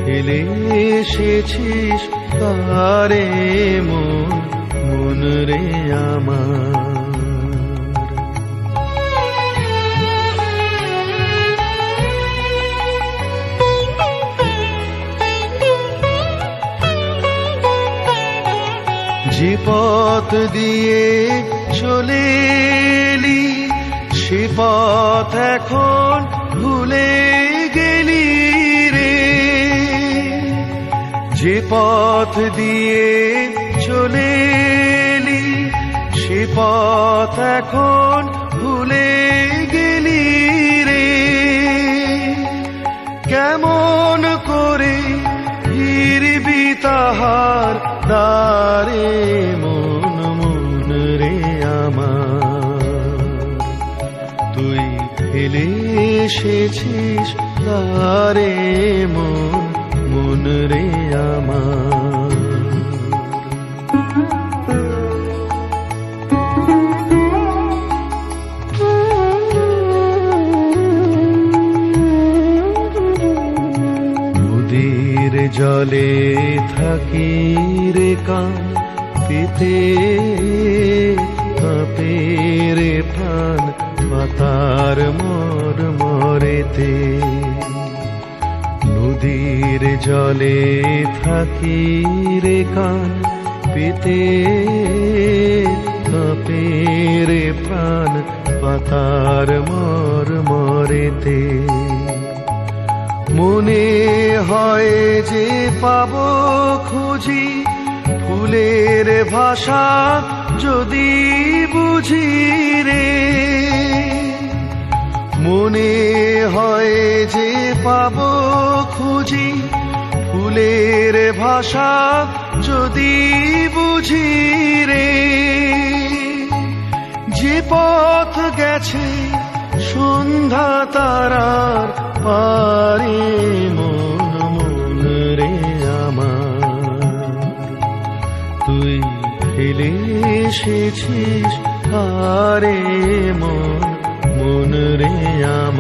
ফেলে এসেছিস তারে মন রে আমার। যে পথ দিয়ে চলে এলি সে পথ এখন ভুলে গেলি রে। যে পথ দিয়ে চলে এলি সে পথ এখন ভুলে গেলি রে। কেমন করে ফিরবি তাহার দ্বারে মন রে আমার। তুই ফেলে এসেছিস তারে মন রে আমার। নদীর জলে থাকি রে কান পেতে কাঁপে রে প্রাণ পাতার মরেতে। নদীর জলে থাকি রে কান পেতে কাঁপে রে প্রাণ পাতার মরেতে। মনে হয় যে পাবো খুঁজি ফুলের ভাষা যদি বুঝি রে। মনে হয় যে পাবো খুঁজি ফুলের ভাষা যদি বুঝি রে। যে পথ গেছে সন্ধ্যা তারার পারে মন রে আমার। তুই ফেলে এসেছিস আরে মন রে আমার।